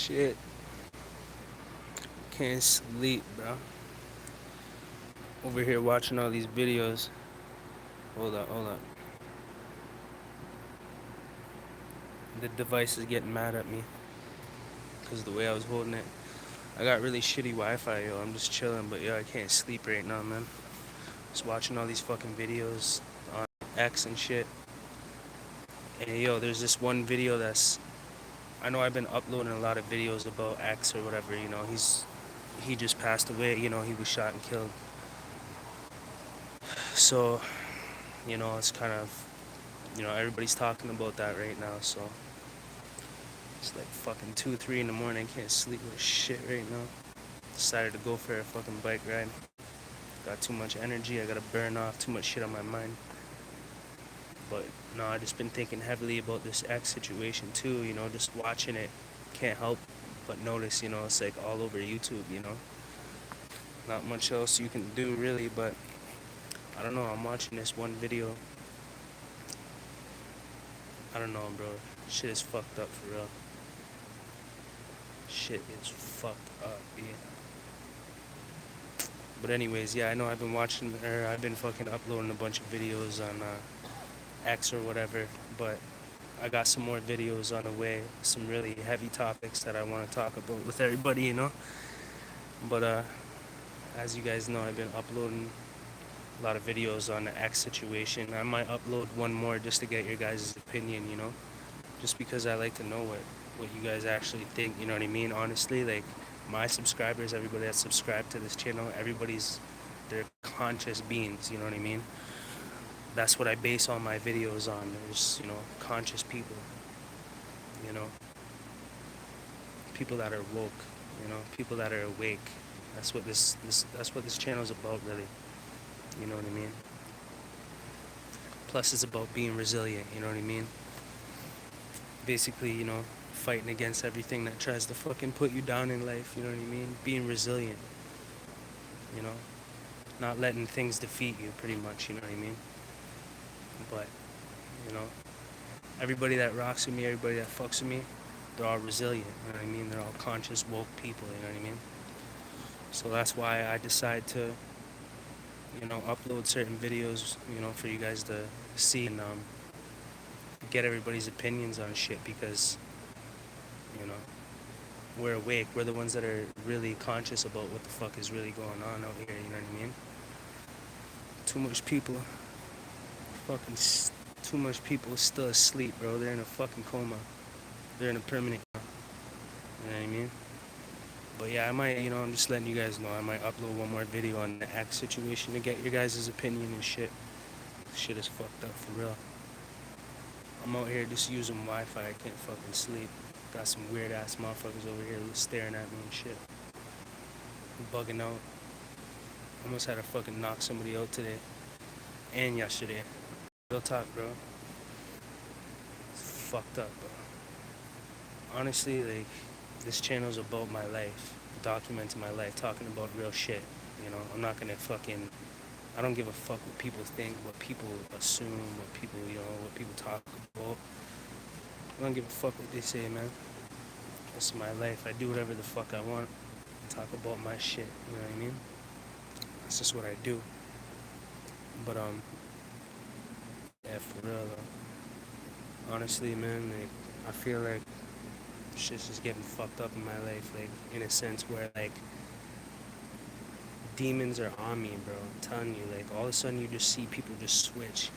Shit. Can't sleep, bro. Over here watching all these videos. Hold up, hold up. The device is getting mad at me because of the way I was holding it. I got really shitty Wi-Fi, yo. I'm just chilling, but yo, I can't sleep right now, man. Just watching all these fucking videos on X and shit. And yo, there's this one video that's. I know I've been uploading a lot of videos about X or whatever. You know, he just passed away. You know, he was shot and killed. So, you know, it's kind of, everybody's talking about that right now. So it's like fucking 2, 3 in the morning. I can't sleep with shit right now. Decided to go for a fucking bike ride. Got too much energy. I gotta burn off too much shit on my mind. But no, I just been thinking heavily about this X situation too. You know, just watching it, can't help but notice. You know, it's like all over YouTube. You know, not much else you can do really. But I don't know. I'm watching this one video. I don't know, bro. Shit is fucked up for real. Shit is fucked up, yeah. But anyways, yeah, I know I've been watching, or I've been fucking uploading a bunch of videos on X or whatever, but I got some more videos on the way, some really heavy topics that I want to talk about with everybody, you know. But as you guys know, I've been uploading a lot of videos on the X situation. I might upload one more just to get your guys' opinion, you know, just because I like to know what you guys actually think, you know what I mean? Honestly, like my subscribers, everybody that's subscribed to this channel, they're conscious beings, you know what I mean? That's what I base all my videos on. There's, conscious people, you know, people that are woke, people that are awake. That's what this channel is about, really. You know what I mean? Plus, it's about being resilient. You know what I mean? Basically, fighting against everything that tries to fucking put you down in life. You know what I mean? Being resilient. You know, not letting things defeat you. Pretty much. You know what I mean? But, you know, everybody that rocks with me, everybody that fucks with me, they're all resilient. You know what I mean? They're all conscious, woke people. You know what I mean? So that's why I decide to, upload certain videos, for you guys to see and get everybody's opinions on shit because, you know, we're awake. We're the ones that are really conscious about what the fuck is really going on out here, you know what I mean? Too much people, too much people still asleep, bro. They're in a fucking coma. They're in a permanent coma. You know what I mean? But yeah, I might, I'm just letting you guys know, I might upload one more video on the X situation to get your guys' opinion and shit. Shit is fucked up for real. I'm out here just using Wi-Fi. I can't fucking sleep. Got some weird ass motherfuckers over here staring at me and shit. I'm bugging out. Almost had to fucking knock somebody out today. And yesterday. Real talk, bro. It's fucked up, bro. Honestly, like, this channel's about my life. Documenting my life. Talking about real shit. You know, I'm not gonna fucking... I don't give a fuck what people think, what people assume, what people, what people talk about. I don't give a fuck what they say, man. This is my life. I do whatever the fuck I want. Talk about my shit, you know what I mean? That's just what I do. But, yeah, for real, though. Honestly, man, like, I feel like shit's just getting fucked up in my life, like, in a sense where, like, demons are on me, bro. I'm telling you, like, all of a sudden you just see people just switch.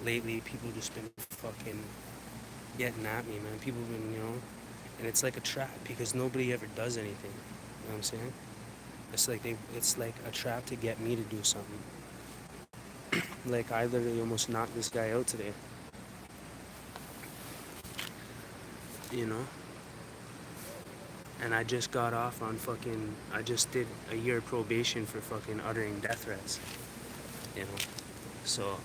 Lately, people just been fucking getting at me, man. People been, and it's like a trap because nobody ever does anything. You know what I'm saying? It's like a trap to get me to do something. Like, I literally almost knocked this guy out today. You know? And I just got off on I just did a year probation for fucking uttering death threats. You know? So,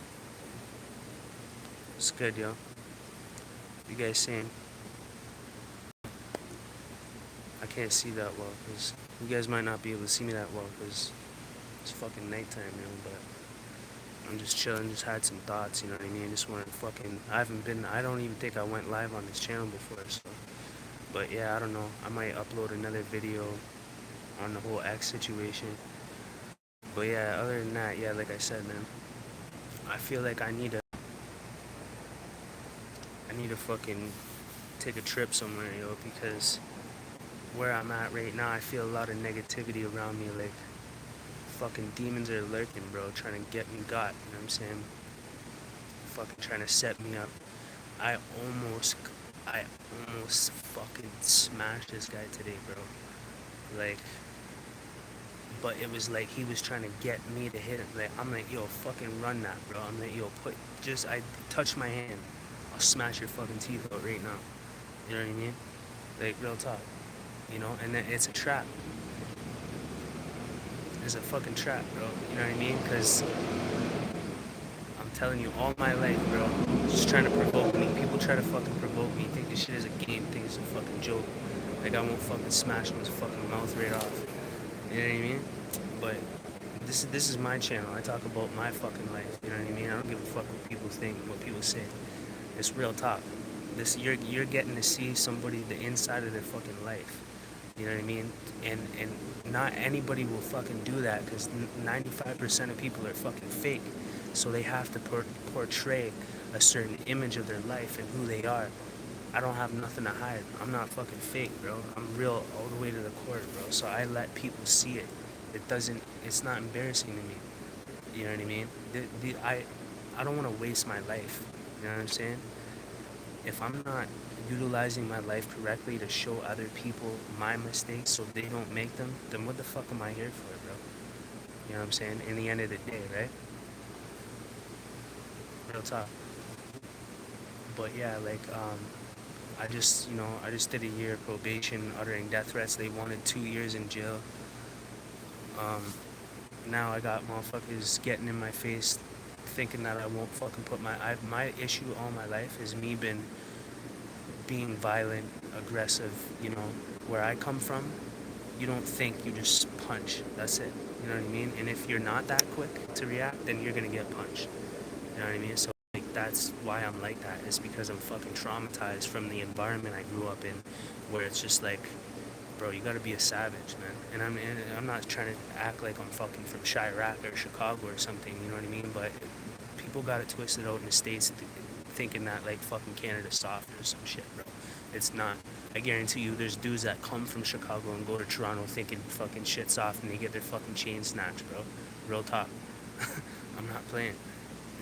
it's good, yo. You guys saying? I can't see that well, because you guys might not be able to see me that well, because it's fucking nighttime, but I'm just chilling, just had some thoughts, you know what I mean? Just wanted to I don't even think I went live on this channel before, so But yeah, I don't know. I might upload another video on the whole X situation. But yeah, other than that, yeah, like I said, man, I feel like I need to fucking take a trip somewhere, yo, because where I'm at right now, I feel a lot of negativity around me. Like, fucking demons are lurking, bro, trying to get me got, you know what I'm saying? Fucking trying to set me up. I almost, I almost fucking smashed this guy today, bro. Like, but it was like he was trying to get me to hit him. Like, I'm like, yo, fucking run that, bro. I'm like, yo, I touch my hand. I'll smash your fucking teeth out right now. You know what I mean? Like, real talk. You know, and then it's a trap. It's a fucking trap, bro. You know what I mean? Because I'm telling you, all my life, bro, just trying to provoke me. People try to fucking provoke me, think this shit is a game, think it's a fucking joke. Like, I won't fucking smash one's fucking mouth right off. You know what I mean? But this is my channel. I talk about my fucking life. You know what I mean? I don't give a fuck what people think, what people say. It's real talk. You're getting to see somebody the inside of their fucking life. You know what I mean? And not anybody will fucking do that because 95% of people are fucking fake. So they have to portray a certain image of their life and who they are. I don't have nothing to hide. I'm not fucking fake, bro. I'm real all the way to the core, bro. So I let people see it. It's not embarrassing to me. You know what I mean? I don't want to waste my life. You know what I'm saying? If I'm not utilizing my life correctly to show other people my mistakes so they don't make them, then what the fuck am I here for, bro? You know what I'm saying? In the end of the day, right? Real talk. But yeah, like, I just did a year of probation uttering death threats. They wanted 2 years in jail. Um, Now I got motherfuckers getting in my face thinking that I won't fucking put my issue all my life is me being violent, aggressive, you know. Where I come from, you don't think, you just punch. That's it. You know what I mean? And if you're not that quick to react, then you're gonna get punched. You know what I mean? So like that's why I'm like that. It's because I'm fucking traumatized from the environment I grew up in, where it's just like, bro, you gotta be a savage, man. And I'm not trying to act like I'm fucking from Chirac or Chicago or something. You know what I mean? But people got it twisted out in the States thinking that like fucking Canada's soft or some shit, bro. It's not. I guarantee you there's dudes that come from Chicago and go to Toronto thinking fucking shit's soft and they get their fucking chain snatched, bro. Real talk. I'm not playing.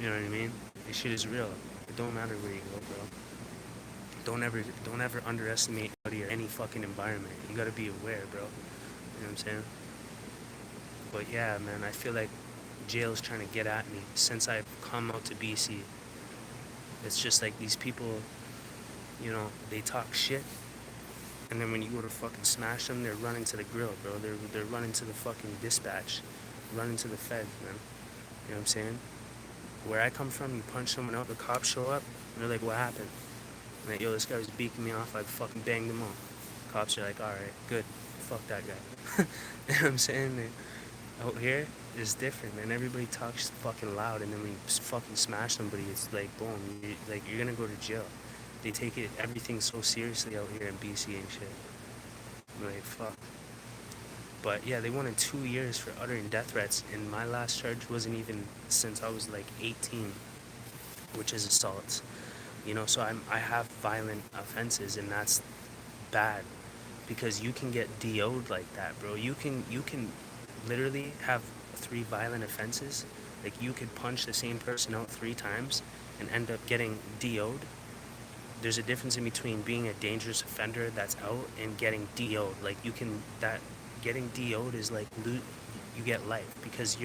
You know what I mean? This shit is real. It don't matter where you go, bro. Don't ever underestimate any fucking environment. You gotta be aware, bro. You know what I'm saying? But yeah, man, I feel like jail's trying to get at me since I've come out to BC. It's just like these people, you know, they talk shit, and then when you go to fucking smash them, they're running to the grill, bro. They're running to the fucking dispatch, running to the feds, man. You know what I'm saying? Where I come from, you punch someone out, the cops show up, and they're like, "What happened?" I'm like, "Yo, this guy was beaking me off. I fucking banged him off." Cops are like, "All right, good. Fuck that guy." You know what I'm saying? Out here, it's different, man. Everybody talks fucking loud, and then when you fucking smash somebody, it's like, boom, you're gonna go to jail. They take everything so seriously out here in BC and shit. I'm like, fuck. But yeah, they wanted 2 years for uttering death threats, and my last charge wasn't even since I was like 18, which is assault. You know, so I have violent offenses, and that's bad because you can get DO'd like that, bro. You can literally have 3 violent offenses. Like you could punch the same person out 3 times and end up getting DO'd. There's a difference in between being a dangerous offender that's out and getting DO'd. Like getting DO'd is like you get life because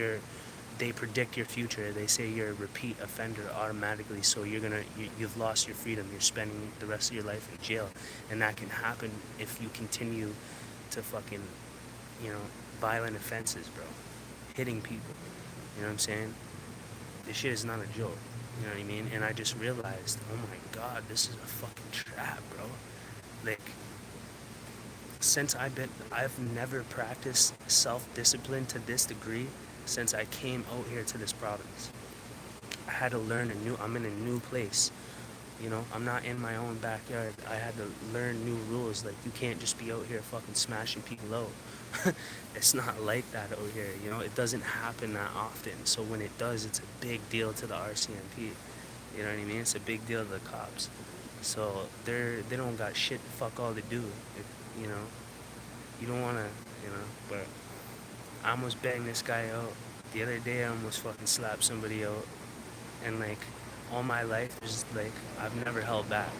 they predict your future. They say you're a repeat offender automatically, so you've lost your freedom. You're spending the rest of your life in jail, and that can happen if you continue to fucking, you know, violent offenses, bro. Hitting people. You know what I'm saying? This shit is not a joke. You know what I mean? And I just realized, oh my god, this is a fucking trap, bro. Like, I've never practiced self-discipline to this degree since I came out here to this province. I had to learn I'm in a new place. You know, I'm not in my own backyard. I had to learn new rules. Like, you can't just be out here fucking smashing people out. It's not like that out here, you know? It doesn't happen that often. So when it does, it's a big deal to the RCMP. You know what I mean? It's a big deal to the cops. So they don't got shit fuck all to do. You know, you don't wanna, you know. But I almost banged this guy out. The other day I almost fucking slapped somebody out. And like, all my life, there's like, I've never held back.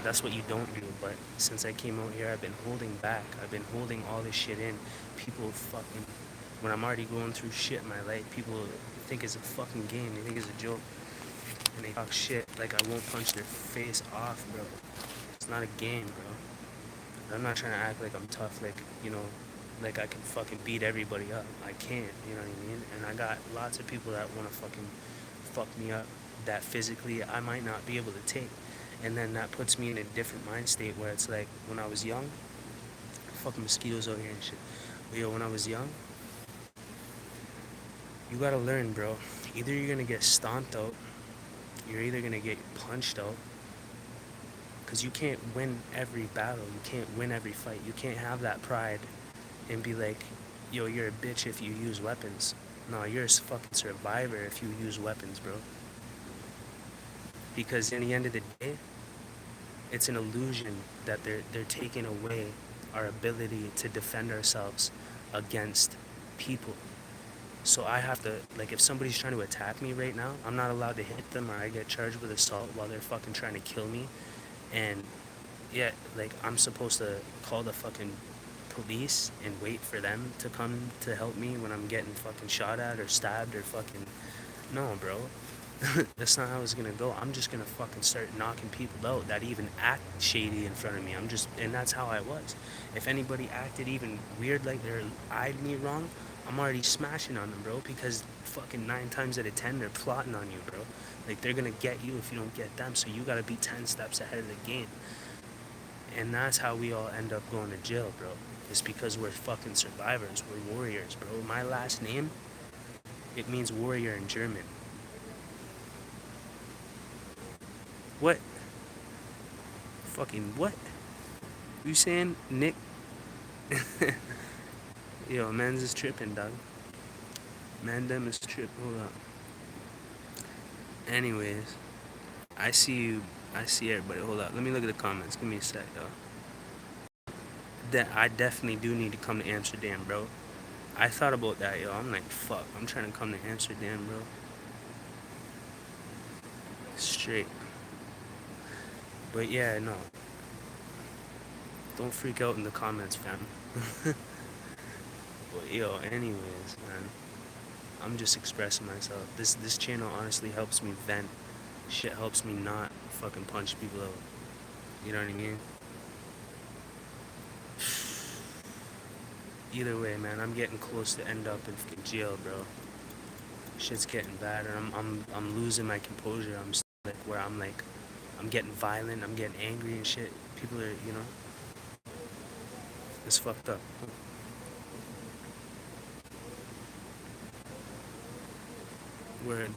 That's what you don't do. But since I came out here, I've been holding back. I've been holding all this shit in. People fucking, when I'm already going through shit in my life, people think it's a fucking game. They think it's a joke. And they talk shit like I won't punch their face off, bro. It's not a game, bro. I'm not trying to act like I'm tough, like, you know, like I can fucking beat everybody up. I can't, you know what I mean? And I got lots of people that want to fucking fuck me up that physically I might not be able to take. And then that puts me in a different mind state where it's like, when I was young, fucking mosquitoes out here and shit. But yo, when I was young, you gotta learn, bro. Either you're gonna get stomped out, you're either gonna get punched out, because you can't win every battle. You can't win every fight. You can't have that pride and be like, yo, you're a bitch if you use weapons. No, you're a fucking survivor if you use weapons, bro. Because in the end of the day, it's an illusion that they're taking away our ability to defend ourselves against people. So I have to, like, if somebody's trying to attack me right now, I'm not allowed to hit them or I get charged with assault while they're fucking trying to kill me. And yeah, like, I'm supposed to call the fucking police and wait for them to come to help me when I'm getting fucking shot at or stabbed or fucking... No, bro. That's not how it's gonna go. I'm just gonna fucking start knocking people out that even act shady in front of me. And that's how I was. If anybody acted even weird, like they eyed me wrong, I'm already smashing on them, bro, because fucking 9 times out of 10, they're plotting on you, bro. Like, they're gonna get you if you don't get them, so you gotta be 10 steps ahead of the game. And that's how we all end up going to jail, bro. It's because we're fucking survivors. We're warriors, bro. My last name, it means warrior in German. What? Fucking what? You saying, Nick? Yo, man's is tripping, dog. Man, them is tripping. Hold up. Anyways, I see you. I see everybody. Hold up. Let me look at the comments. Give me a sec, though. That I definitely do need to come to Amsterdam, bro. I thought about that, yo. I'm like, fuck. I'm trying to come to Amsterdam, bro. Straight. But yeah, no. Don't freak out in the comments, fam. But yo, anyways, man. I'm just expressing myself. This channel honestly helps me vent. Shit helps me not fucking punch people out. You know what I mean? Either way, man, I'm getting close to end up in fucking jail, bro. Shit's getting bad, and I'm losing my composure. I'm like where I'm getting violent. I'm getting angry and shit. People are, you know, it's fucked up. Word.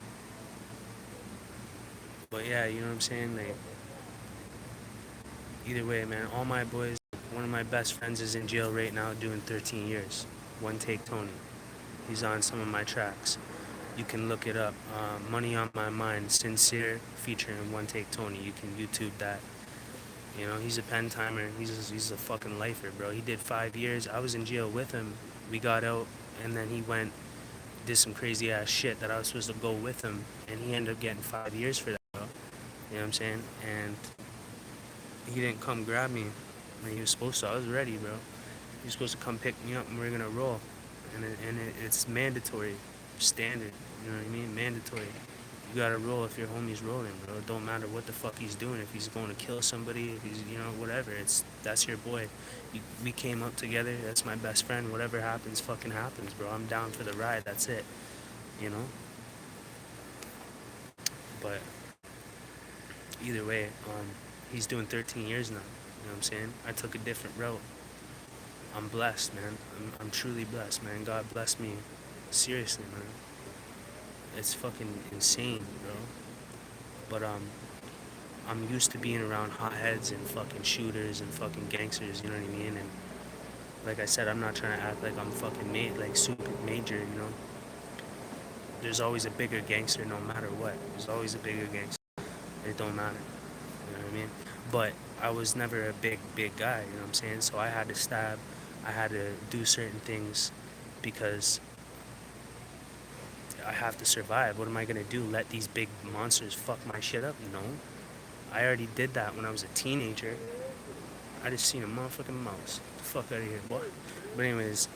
But yeah, you know what I'm saying? Like, either way, man, all my boys, one of my best friends is in jail right now doing 13 years. One Take Tony. He's on some of my tracks. You can look it up. Money on My Mind, Sincere, featuring One Take Tony. You can YouTube that. You know, he's a pen timer. He's a fucking lifer, bro. He did 5 years. I was in jail with him. We got out, and then he went, did some crazy ass shit that I was supposed to go with him, and he ended up getting 5 years for that, bro. You know what I'm saying? And he didn't come grab me when he was supposed to. I was ready, bro. He was supposed to come pick me up, and we are gonna roll. And it's mandatory, standard. You know what I mean? Mandatory. You gotta roll if your homie's rolling, bro. It don't matter what the fuck he's doing. If he's going to kill somebody, if he's, you know, whatever. That's your boy. We came up together. That's my best friend. Whatever happens, fucking happens, bro. I'm down for the ride. That's it. You know. But either way, he's doing 13 years now. You know what I'm saying? I took a different route. I'm blessed, man. I'm truly blessed, man. God bless me. Seriously, man. It's fucking insane, bro. But I'm used to being around hotheads and fucking shooters and fucking gangsters, you know what I mean? And like I said, I'm not trying to act like I'm fucking like super major, you know? There's always a bigger gangster no matter what. There's always a bigger gangster. It don't matter, you know what I mean? But I was never a big guy, you know what I'm saying? So I had to stab, I had to do certain things because I have to survive. What am I gonna do? Let these big monsters fuck my shit up? No. I already did that when I was a teenager. I just seen a motherfucking mouse. Get the fuck out of here, boy. But anyways,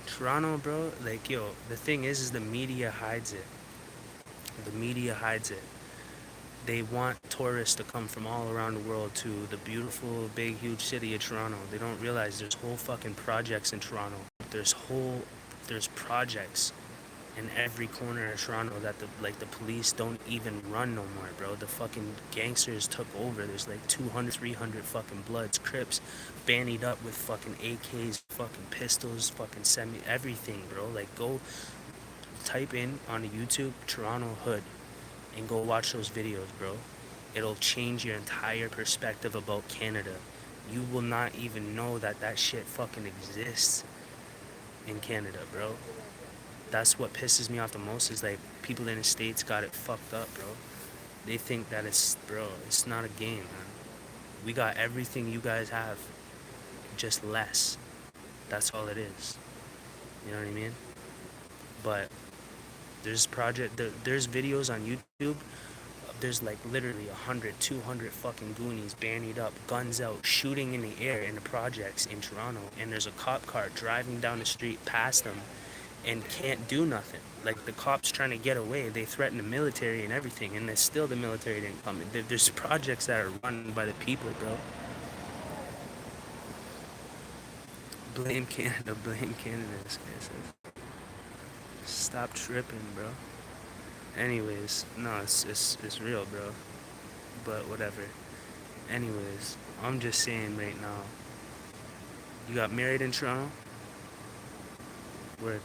Toronto, bro, like, yo, the thing is the media hides it. The media hides it. They want tourists to come from all around the world to the beautiful, big, huge city of Toronto. They don't realize there's whole fucking projects in Toronto. There's projects in every corner of Toronto that the police don't even run no more, bro. The fucking gangsters took over. There's like 200, 300 fucking Bloods, Crips, bandied up with fucking AKs, fucking pistols, fucking everything, bro. Like, go type in on YouTube Toronto Hood and go watch those videos, bro. It'll change your entire perspective about Canada. You will not even know that that shit fucking exists in Canada, bro. That's what pisses me off the most is like people in the States got it fucked up, bro. They think that it's not a game, man. We got everything you guys have, just less. That's all it is. You know what I mean? But there's videos on YouTube. There's like literally 100, 200 fucking goonies bandied up, guns out, shooting in the air in the projects in Toronto. And there's a cop car driving down the street past them and can't do nothing. Like, the cops trying to get away, they threaten the military and everything, and still the military didn't come. There's projects that are run by the people, bro. Blame Canada, blame Canada, this guy says. Stop tripping, bro. Anyways, no, it's real, bro. But whatever. Anyways, I'm just saying right now, you got married in Toronto? Where,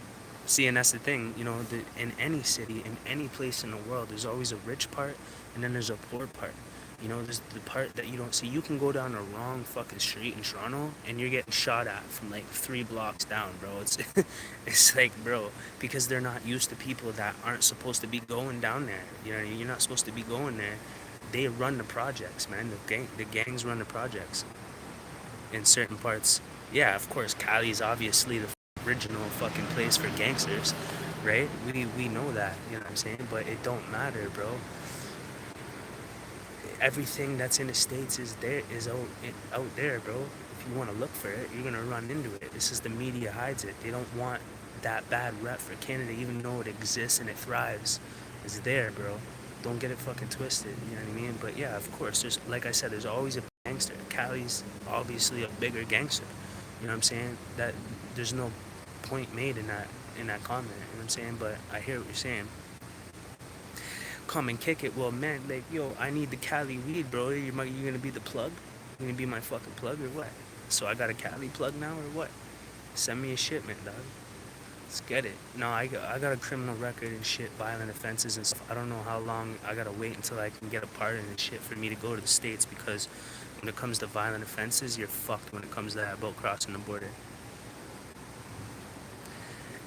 see, and that's the thing, you know, in any city, in any place in the world, there's always a rich part, and then there's a poor part. You know, there's the part that you don't see. You can go down the wrong fucking street in Toronto, and you're getting shot at from like 3 blocks down, bro. It's like, bro, because they're not used to people that aren't supposed to be going down there. You know, you're not supposed to be going there. They run the projects, man. The gangs run the projects in certain parts. Yeah, of course, Cali's obviously the original fucking place for gangsters, right? We know that, you know what I'm saying? But it don't matter, bro. Everything that's in the States is out there, bro. If you want to look for it, you're gonna run into it. This is the media hides it. They don't want that bad rep for Canada, even though it exists and it thrives. It's there, bro. Don't get it fucking twisted, you know what I mean? But yeah, of course, there's, like I said, there's always a gangster. Cali's obviously a bigger gangster. You know what I'm saying? That there's no point made in that comment, you know what I'm saying? But I hear what you're saying. Come and kick it. Well, man, like, yo, I need the Cali weed, bro. You gonna be the plug? You gonna be my fucking plug or what? So I got a Cali plug now or what? Send me a shipment, dog. Let's get it. No, I got a criminal record and shit, violent offenses and stuff. I don't know how long I gotta wait until I can get a pardon and shit for me to go to the States, because when it comes to violent offenses, you're fucked when it comes to that boat crossing the border.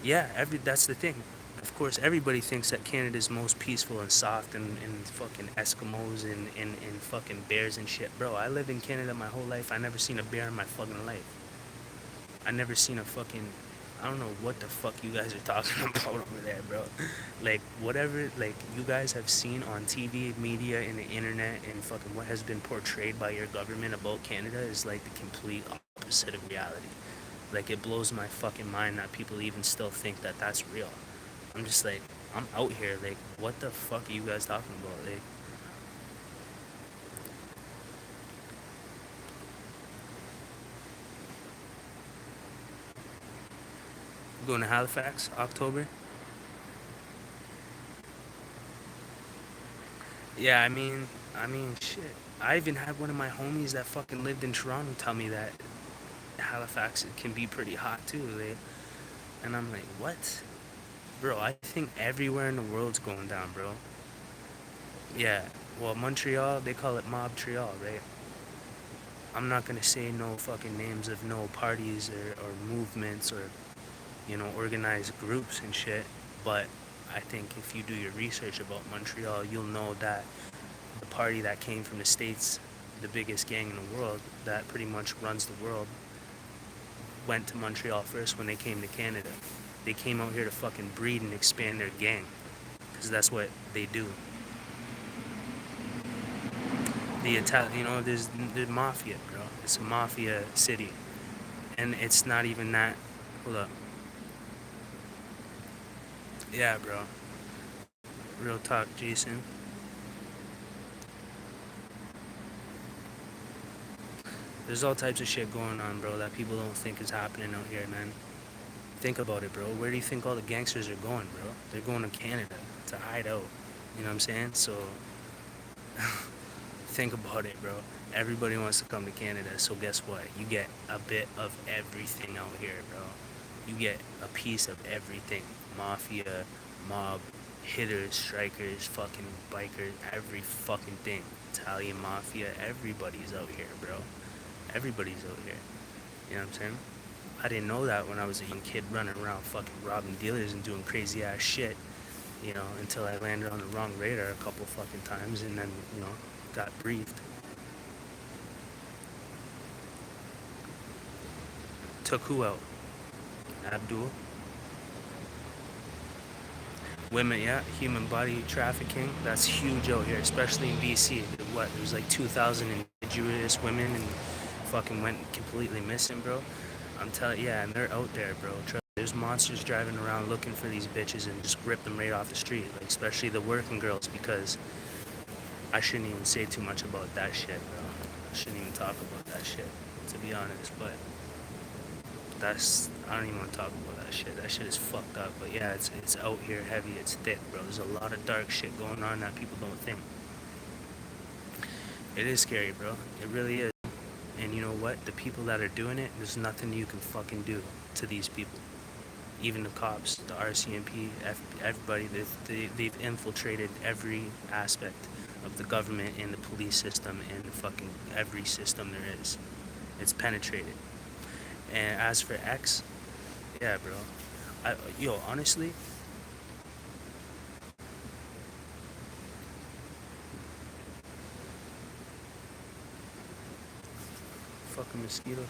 Yeah, that's the thing. Of course, everybody thinks that Canada's most peaceful and soft and fucking Eskimos and fucking bears and shit. Bro, I lived in Canada my whole life. I never seen a bear in my fucking life. I never seen a fucking... I don't know what the fuck you guys are talking about over there, bro. Like, whatever, like, you guys have seen on TV, media, and the internet, and fucking what has been portrayed by your government about Canada is, like, the complete opposite of reality. Like, it blows my fucking mind that people even still think that that's real. I'm just like, I'm out here, like, what the fuck are you guys talking about? Like, going to Halifax, October? Yeah, shit. I even had one of my homies that fucking lived in Toronto tell me that Halifax can be pretty hot too. Like, and I'm like, what? Bro, I think everywhere in the world's going down, bro. Yeah. Well, Montreal, they call it Montreal, right? I'm not gonna say no fucking names of no parties or movements or, you know, organized groups and shit. But I think if you do your research about Montreal, you'll know that the party that came from the States, the biggest gang in the world, that pretty much runs the world, went to Montreal first when they came to Canada. They came out here to fucking breed and expand their gang, because that's what they do. You know, there's mafia, bro. It's a mafia city, and it's not even that. Hold up. Yeah, bro. Real talk, Jason. There's all types of shit going on, bro, that people don't think is happening out here, man. Think about it, bro. Where do you think all the gangsters are going, bro? They're going to Canada to hide out. You know what I'm saying? So, think about it, bro. Everybody wants to come to Canada, so guess what? You get a bit of everything out here, bro. You get a piece of everything. Mafia, mob, hitters, strikers, fucking bikers, every fucking thing. Italian mafia, everybody's out here, bro. Everybody's out here. You know what I'm saying? I didn't know that when I was a young kid running around fucking robbing dealers and doing crazy ass shit, you know, until I landed on the wrong radar a couple fucking times and then, you know, got briefed. Took who out? Abdul? Women, yeah, human body trafficking, that's huge out here, especially in BC. What, there was like 2,000 indigenous women and fucking went completely missing, bro. I'm telling you, yeah, and they're out there, bro. There's monsters driving around looking for these bitches and just rip them right off the street, like especially the working girls, because I shouldn't even say too much about that shit, bro. I shouldn't even talk about that shit, to be honest, but I don't even want to talk about that shit. That shit is fucked up, but yeah, it's out here heavy, it's thick, bro. There's a lot of dark shit going on that people don't think. It is scary, bro. It really is. And you know what? The people that are doing it, there's nothing you can fucking do to these people. Even the cops, the RCMP, everybody, they've infiltrated every aspect of the government and the police system and the fucking every system there is. It's penetrated. And as for X, yeah, bro. Yo, honestly, fucking mosquitoes.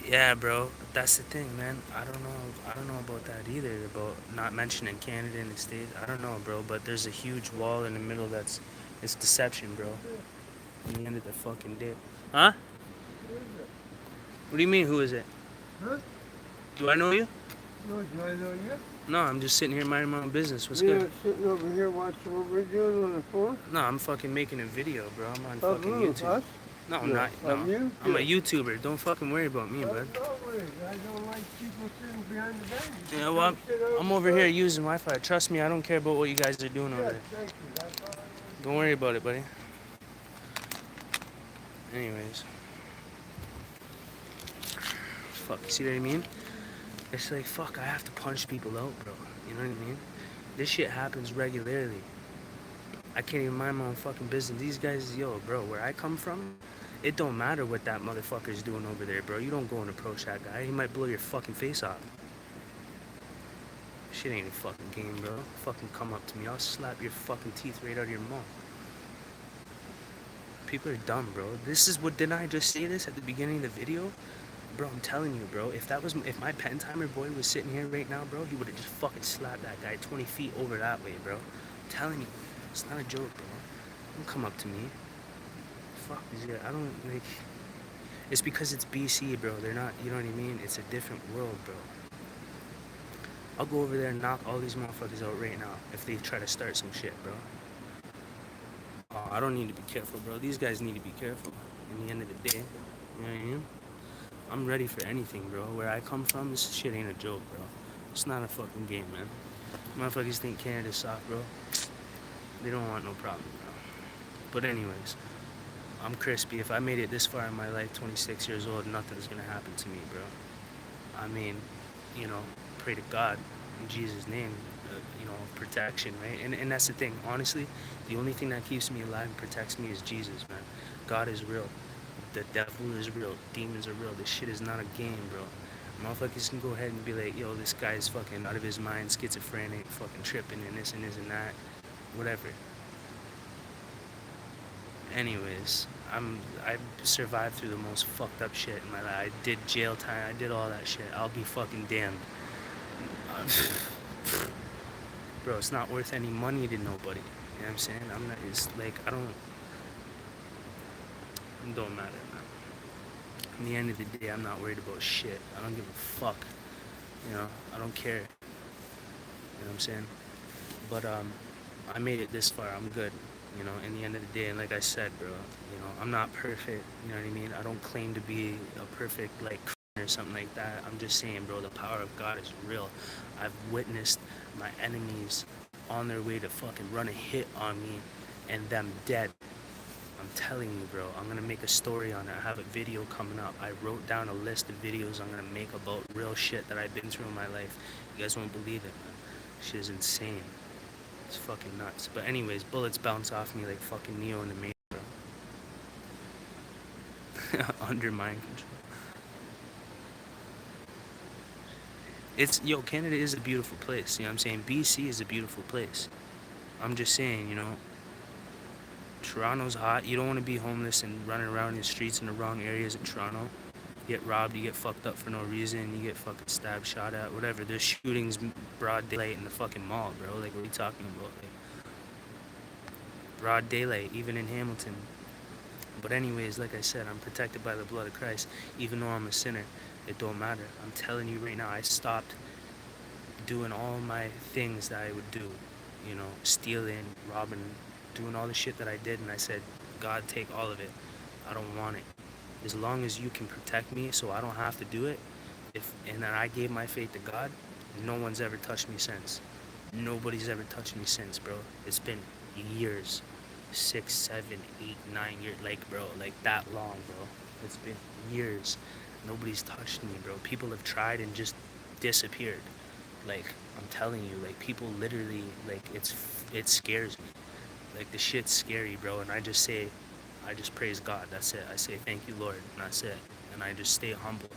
Yeah, bro. That's the thing, man. I don't know. I don't know about that either. About not mentioning Canada and the States. I don't know, bro. But there's a huge wall in the middle. It's deception, bro. In the end of the fucking day. Huh? What do you mean? Who is it? Huh? Do I know you? No, do I know you? No, I'm just sitting here minding my own business. What's You're good? sitting over here watching what we're doing on the phone? No, I'm fucking making a video, bro. I'm on Of fucking who? YouTube. Us? No, I'm not. No, Of you? I'm a YouTuber. Don't fucking worry about me, bud. No worries. I don't like people sitting behind the bench. Yeah, well, I'm over here using Wi-Fi. Trust me, I don't care about what you guys are doing over Yes, there. thank you. That's all I want. Don't worry about it, buddy. Anyways. Fuck, you see what I mean? It's like, fuck, I have to punch people out, bro. You know what I mean? This shit happens regularly. I can't even mind my own fucking business. These guys, yo, bro, where I come from, it don't matter what that motherfucker's doing over there, bro. You don't go and approach that guy. He might blow your fucking face off. Shit ain't a fucking game, bro. Fucking come up to me. I'll slap your fucking teeth right out of your mouth. People are dumb, bro. This is what, didn't I just say this at the beginning of the video? Bro, I'm telling you, bro, if my pen timer boy was sitting here right now, bro, he would have just fucking slapped that guy 20 feet over that way, bro. I'm telling you, it's not a joke, bro. Don't come up to me. Fuck these guys. I don't, like, it's because it's BC, bro. They're not, you know what I mean? It's a different world, bro. I'll go over there and knock all these motherfuckers out right now if they try to start some shit, bro. Oh, I don't need to be careful, bro. These guys need to be careful. In the end of the day, you know what I mean? I'm ready for anything, bro. Where I come from, this shit ain't a joke, bro. It's not a fucking game, man. Motherfuckers think Canada's soft, bro. They don't want no problem, bro. But anyways, I'm crispy. If I made it this far in my life, 26 years old, nothing's gonna happen to me, bro. I mean, you know, pray to God in Jesus' name, you protection, right? And that's the thing. Honestly, the only thing that keeps me alive and protects me is Jesus, man. God is real. The devil is real. Demons are real. This shit is not a game, bro. Motherfuckers can go ahead and be like, yo, this guy's fucking out of his mind, schizophrenic, fucking tripping, and this and this and that, whatever. Anyways, I survived through the most fucked up shit in my life. I did jail time. I did all that shit. I'll be fucking damned. Bro, it's not worth any money to nobody. You know what I'm saying? I'm not. It's like I don't. It don't matter, man. In the end of the day, I'm not worried about shit. I don't give a fuck. I don't care. You know what I'm saying? But I made it this far. I'm good. In the end of the day, and like I said, bro, I'm not perfect. You know what I mean? I don't claim to be a perfect like or something like that. I'm just saying, bro, the power of God is real. I've witnessed my enemies on their way to fucking run a hit on me, and them dead. I'm telling you, bro, I'm gonna make a story on it. I have a video coming up. I wrote down a list of videos I'm gonna make about real shit that I've been through in my life. You guys won't believe it, man. Shit is insane. It's fucking nuts. But anyways, bullets bounce off me like fucking Neo in the main, bro. Under mind control. Canada is a beautiful place. You know what I'm saying? BC is a beautiful place. I'm just saying, Toronto's hot. You don't want to be homeless and running around in the streets in the wrong areas in Toronto. You get robbed, you get fucked up for no reason, you get fucking stabbed, shot at, whatever. There's shootings broad daylight in the fucking mall, bro. Like, what are you talking about? Like, broad daylight, even in Hamilton. But anyways, like I said, I'm protected by the blood of Christ. Even though I'm a sinner, it don't matter. I'm telling you right now, I stopped doing all my things that I would do. Stealing, robbing, doing all the shit that I did, and I said, God, take all of it. I don't want it. As long as you can protect me so I don't have to do it, and then I gave my faith to God, no one's ever touched me since. Nobody's ever touched me since, bro. It's been years. 6, 7, 8, 9 years. Like, bro, like that long, bro. It's been years. Nobody's touched me, bro. People have tried and just disappeared. Like, I'm telling you, like, people literally, like, it scares me. Like, the shit's scary, bro, and I just praise God. That's it. I say, thank you, Lord, and that's it. And I just stay humble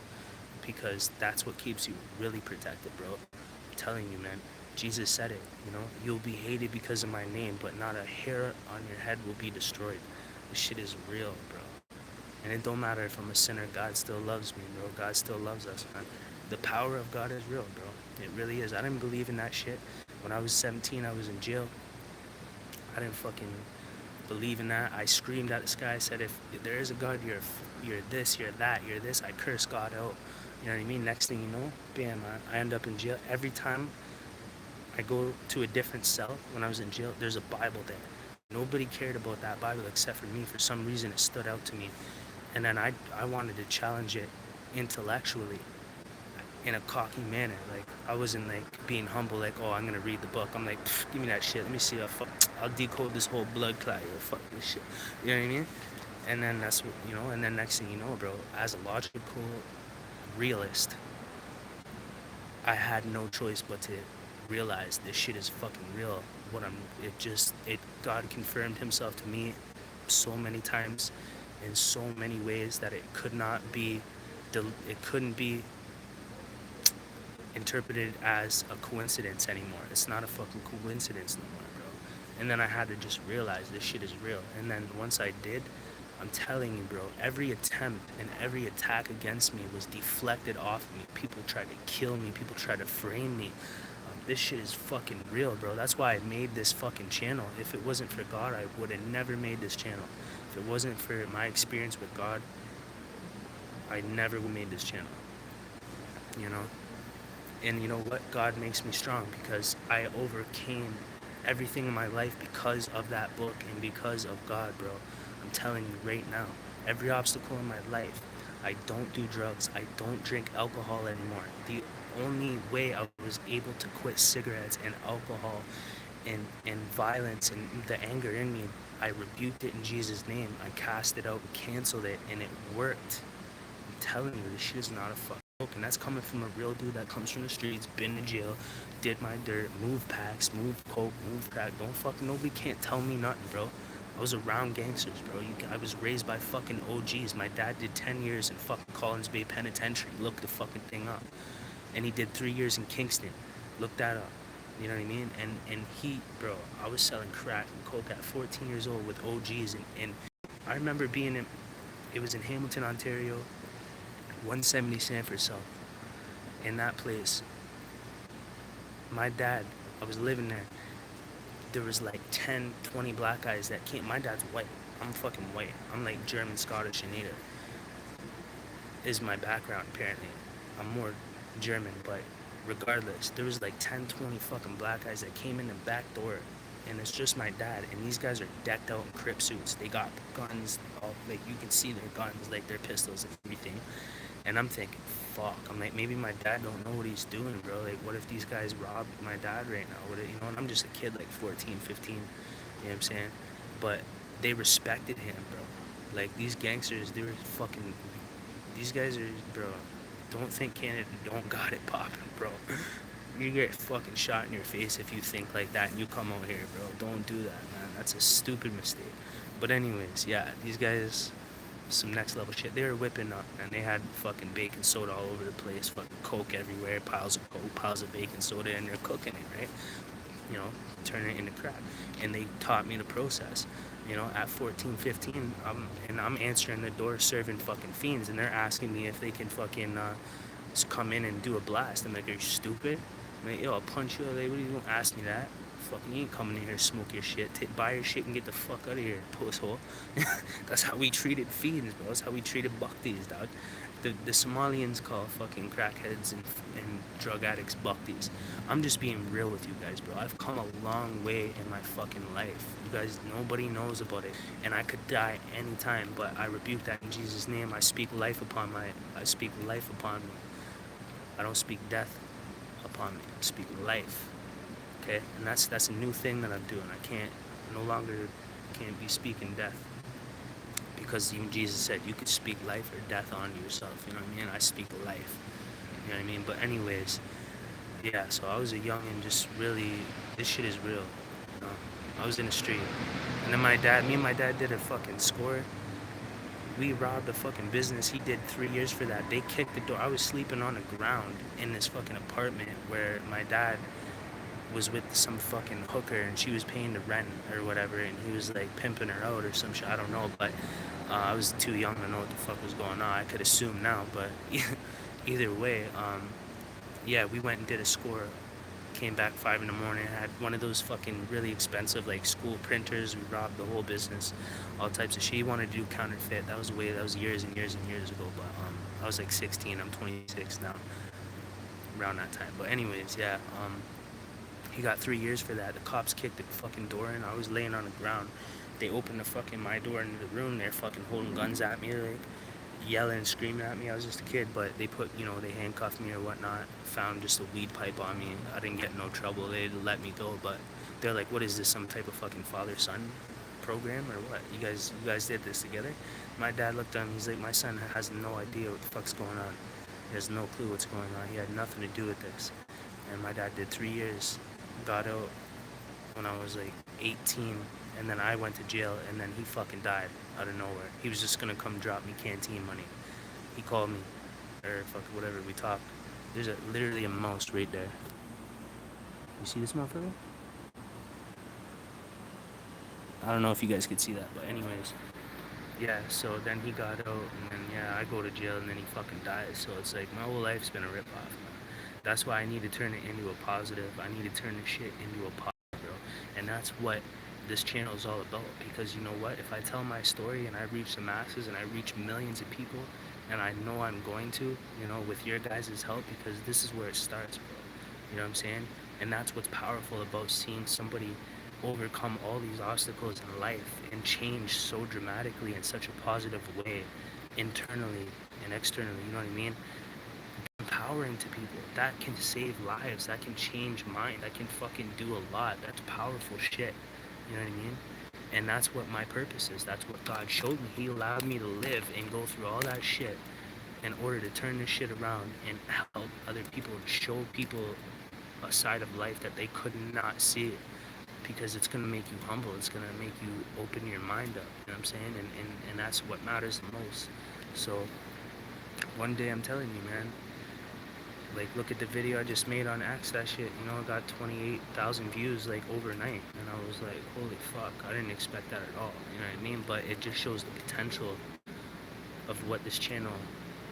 because that's what keeps you really protected, bro. I'm telling you, man. Jesus said it, you'll be hated because of my name, but not a hair on your head will be destroyed. This shit is real, bro. And it don't matter if I'm a sinner, God still loves me, bro. God still loves us, man. The power of God is real, bro. It really is. I didn't believe in that shit. When I was 17, I was in jail. I didn't fucking believe in that. I screamed at the sky. I said, if there is a God, you're this, you're that, you're this. I curse God out. You know what I mean? Next thing you know, bam, I end up in jail. Every time I go to a different cell when I was in jail, there's a Bible there. Nobody cared about that Bible except for me. For some reason, it stood out to me. And then I wanted to challenge it intellectually in a cocky manner. Like, I wasn't like being humble, like, oh, I'm gonna read the book. I'm like, give me that shit. Let me see I'll decode this whole blood clot or fuck this shit. You know what I mean? And then that's what, and then next thing you know, bro, as a logical realist, I had no choice but to realize this shit is fucking real. God confirmed himself to me so many times in so many ways that it couldn't be interpreted as a coincidence anymore. It's not a fucking coincidence no more, bro. And then I had to just realize this shit is real. And then once I did, I'm telling you, bro, every attempt and every attack against me was deflected off me. People tried to kill me. People tried to frame me. This shit is fucking real, bro. That's why I made this fucking channel. If it wasn't for God, I would have never made this channel. If it wasn't for my experience with God, I never would have made this channel. And you know what? God makes me strong because I overcame everything in my life because of that book and because of God, bro. I'm telling you right now, every obstacle in my life, I don't do drugs. I don't drink alcohol anymore. The only way I was able to quit cigarettes and alcohol and violence and the anger in me, I rebuked it in Jesus' name. I cast it out and canceled it, and it worked. I'm telling you, this shit is not a fuck. And that's coming from a real dude that comes from the streets, been to jail, did my dirt, moved packs, moved coke, moved crack. Don't fucking, nobody can't tell me nothing, bro. I was around gangsters, bro. I was raised by fucking OGs. My dad did 10 years in fucking Collins Bay Penitentiary. Look the fucking thing up. And he did 3 years in Kingston. Look that up. You know what I mean? And he, bro, I was selling crack and coke at 14 years old with OGs. And I remember being in, it was in Hamilton, Ontario, 170 Sanford South. In that place, my dad, I was living there. There was like 10, 20 black guys that came. My dad's white. I'm fucking white. I'm like German, Scottish, and native. Is my background, apparently. I'm more German, but regardless, there was like 10, 20 fucking black guys that came in the back door, and it's just my dad, and these guys are decked out in Crip suits. They got guns, all, like you can see their guns, like their pistols and everything. And I'm thinking, fuck. I'm like, maybe my dad don't know what he's doing, bro. Like, what if these guys robbed my dad right now? What, you know, and I'm just a kid, like 14, 15. You know what I'm saying? But they respected him, bro. Like, these gangsters, they were fucking... These guys are, bro, don't think Canada don't got it popping, bro. You get fucking shot in your face if you think like that and you come out here, bro. Don't do that, man. That's a stupid mistake. But anyways, yeah, these guys... some next level shit. They were whipping up, and they had fucking baking soda all over the place, fucking coke everywhere, piles of coke, piles of baking soda, and they're cooking it, right? You know, turning it into crack. And they taught me the process. You know, at 14, 15, and I'm answering the door serving fucking fiends, and they're asking me if they can fucking just come in and do a blast. I'm like, are you stupid? I'm like, yo, I'll punch you. Like, what are you gonna ask me that? Fucking, you ain't coming in here to smoke your shit. Buy your shit and get the fuck out of here, posthole. That's how we treated fiends, bro. That's how we treated bhaktis, dog. The Somalians call fucking crackheads and drug addicts bhaktis. I'm just being real with you guys, bro. I've come a long way in my fucking life. You guys, nobody knows about it. And I could die anytime, but I rebuke that in Jesus' name. I speak life upon me. I don't speak death upon me. I speak life. Okay, and that's a new thing that I'm doing. I can't be speaking death, because even Jesus said you could speak life or death onto yourself. You know what I mean? I speak life. You know what I mean? But anyways, yeah. So I was a young and just really, this shit is real. You know? I was in the street, and then me and my dad did a fucking score. We robbed a fucking business. He did 3 years for that. They kicked the door. I was sleeping on the ground in this fucking apartment where my dad was with some fucking hooker, and she was paying the rent or whatever, and he was like pimping her out or some shit. I don't know, but I was too young to know what the fuck was going on. I could assume now, but either way, yeah, we went and did a score. Came back 5 in the morning. Had one of those fucking really expensive like school printers. We robbed the whole business, all types of shit. He wanted to do counterfeit. That was years and years and years ago. But I was like 16. I'm 26 now. Around that time. But anyways, yeah. He got 3 years for that. The cops kicked the fucking door in. I was laying on the ground. They opened the fucking my door into the room. They're fucking holding guns at me, like yelling and screaming at me. I was just a kid, but they put, you know, they handcuffed me or whatnot. Found just a weed pipe on me. I didn't get in no trouble. They let me go, but they're like, "What is this? Some type of fucking father-son program or what? You guys did this together?" My dad looked at him. He's like, "My son has no idea what the fuck's going on. He has no clue what's going on. He had nothing to do with this." And my dad did 3 years. Got out when I was like 18, and then I went to jail, and then he fucking died out of nowhere. He was just gonna come drop me canteen money. He called me, or fuck whatever, we talked. There's literally a mouse right there. You see this motherfucker? I don't know if you guys could see that, but anyways, yeah. So then he got out, and then yeah, I go to jail, and then he fucking dies. So it's like my whole life's been a ripoff. That's why I need to turn it into a positive. I need to turn this shit into a positive, bro. And that's what this channel is all about. Because you know what? If I tell my story and I reach the masses and I reach millions of people, and I know I'm going to, you know, with your guys' help, because this is where it starts, bro. You know what I'm saying? And that's what's powerful about seeing somebody overcome all these obstacles in life and change so dramatically in such a positive way, internally and externally. You know what I mean? Empowering to people. That can save lives. That can change mind. That can fucking do a lot. That's powerful shit. You know what I mean? And that's what my purpose is. That's what God showed me. He allowed me to live and go through all that shit in order to turn this shit around and help other people and show people a side of life that they could not see, because it's going to make you humble. It's going to make you open your mind up, you know what I'm saying? And that's what matters the most. So one day, I'm telling you, man, like, look at the video I just made on X. That shit, you know, got 28,000 views like overnight, and I was like, holy fuck, I didn't expect that at all, you know what I mean? But it just shows the potential of what this channel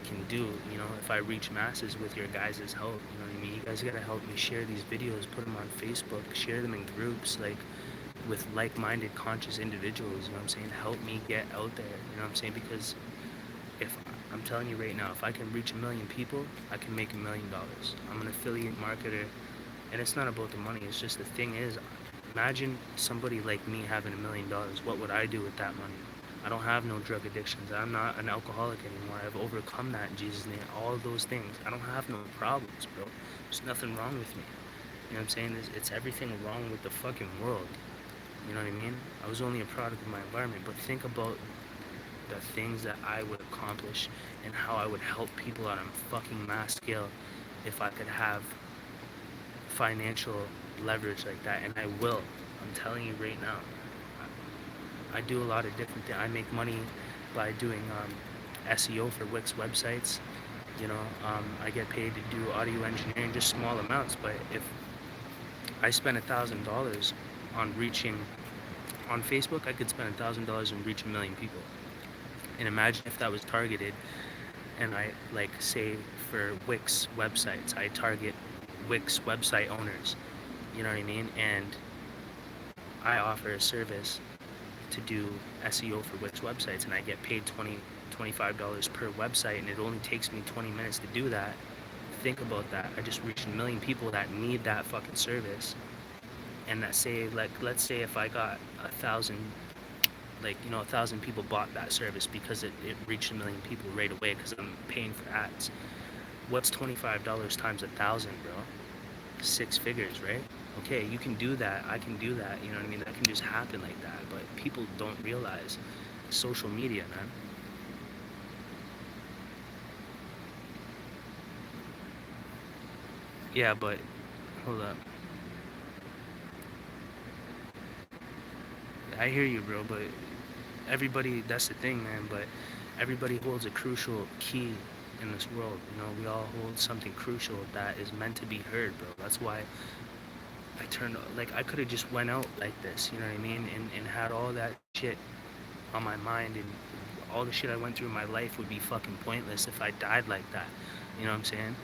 can do, you know, if I reach masses with your guys' help, you know what I mean? You guys gotta help me share these videos, put them on Facebook, share them in groups, like, with like-minded, conscious individuals, you know what I'm saying? Help me get out there, you know what I'm saying? Because if, I'm telling you right now, if I can reach 1 million people, I can make $1 million. I'm an affiliate marketer, and it's not about the money, it's just the thing is, imagine somebody like me having $1 million. What would I do with that money? I don't have no drug addictions. I'm not an alcoholic anymore. I've overcome that in Jesus' name. All of those things. I don't have no problems, bro. There's nothing wrong with me. You know what I'm saying? It's everything wrong with the fucking world. You know what I mean? I was only a product of my environment, but think about the things that I would accomplish and how I would help people on a fucking mass scale if I could have financial leverage like that, and I will. I'm telling you right now. I do a lot of different things. I make money by doing SEO for Wix websites. You know, I get paid to do audio engineering, just small amounts. But if I spend $1,000 on reaching on Facebook, I could spend $1,000 and reach 1 million people. And imagine if that was targeted, and I, like, say for Wix websites, I target Wix website owners. You know what I mean? And I offer a service to do SEO for Wix websites, and I get paid $25 per website, and it only takes me 20 minutes to do that. Think about that. I just reached 1 million people that need that fucking service, and that say, like, let's say if I got 1,000, like, you know, 1,000 people bought that service because it reached 1 million people right away because I'm paying for ads. What's $25 times 1,000, bro? 6 figures, right? Okay, you can do that, I can do that, you know what I mean? That can just happen like that, but people don't realize social media, man. Yeah, but, hold up. I hear you, bro, but everybody, that's the thing, man, but everybody holds a crucial key in this world, you know? We all hold something crucial that is meant to be heard, bro. That's why I turned, like, I could have just went out like this, you know what I mean, and had all that shit on my mind, and all the shit I went through in my life would be fucking pointless if I died like that, you know what I'm saying?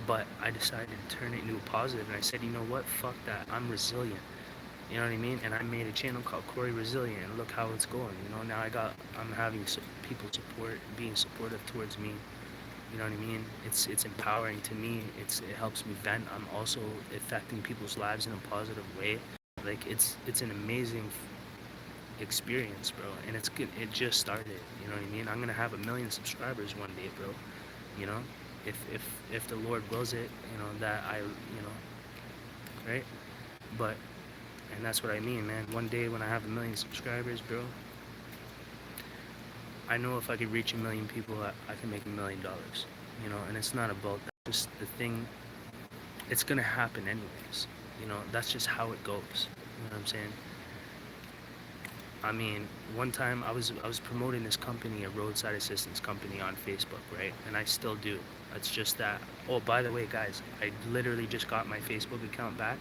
But I decided to turn it into a positive, and I said, you know what, fuck that, I'm resilient, you know what I mean? And I made a channel called Cory Resilient, and look how it's going, you know? Now I'm having people support, being supportive towards me. You know what I mean? It's empowering to me. It helps me vent. I'm also affecting people's lives in a positive way. Like, it's an amazing experience, bro. And it's good. It just started. You know what I mean? I'm gonna have 1 million subscribers one day, bro. You know, if the Lord wills it, you know, that I, you know, right? But, and that's what I mean, man. One day when I have 1 million subscribers, bro, I know if I could reach 1 million people, I can make $1 million, you know, and it's not about that. Just the thing, it's gonna happen anyways, you know, that's just how it goes, you know what I'm saying? I mean, one time I was promoting this company, a roadside assistance company on Facebook, right? And I still do. It's just that, oh, by the way, guys, I literally just got my Facebook account back.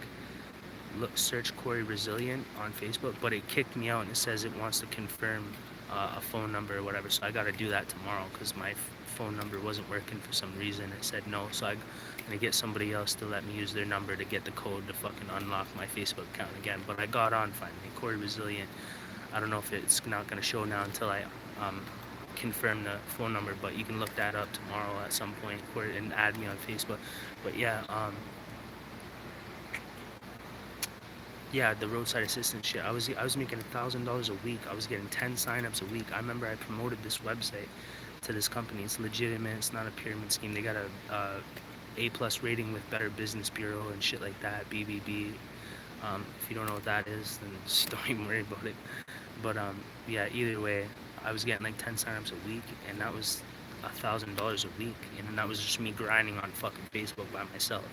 Look, search Cory Resilient on Facebook, but it kicked me out and it says it wants to confirm a phone number or whatever, so I gotta do that tomorrow because my phone number wasn't working for some reason. It said no, so I'm gonna get somebody else to let me use their number to get the code to fucking unlock my Facebook account again. But I got on finally, Cory Resilient. I don't know if it's not gonna show now until I confirm the phone number, but you can look that up tomorrow at some point and add me on Facebook. But yeah, yeah, the roadside assistance shit. I was making $1,000 a week. I was getting 10 signups a week. I remember I promoted this website to this company. It's legitimate. It's not a pyramid scheme. They got a A+ rating with Better Business Bureau and shit like that. BBB. If you don't know what that is, then just don't even worry about it. But yeah, either way, I was getting like 10 signups a week, and that was $1,000 a week, and that was just me grinding on fucking Facebook by myself.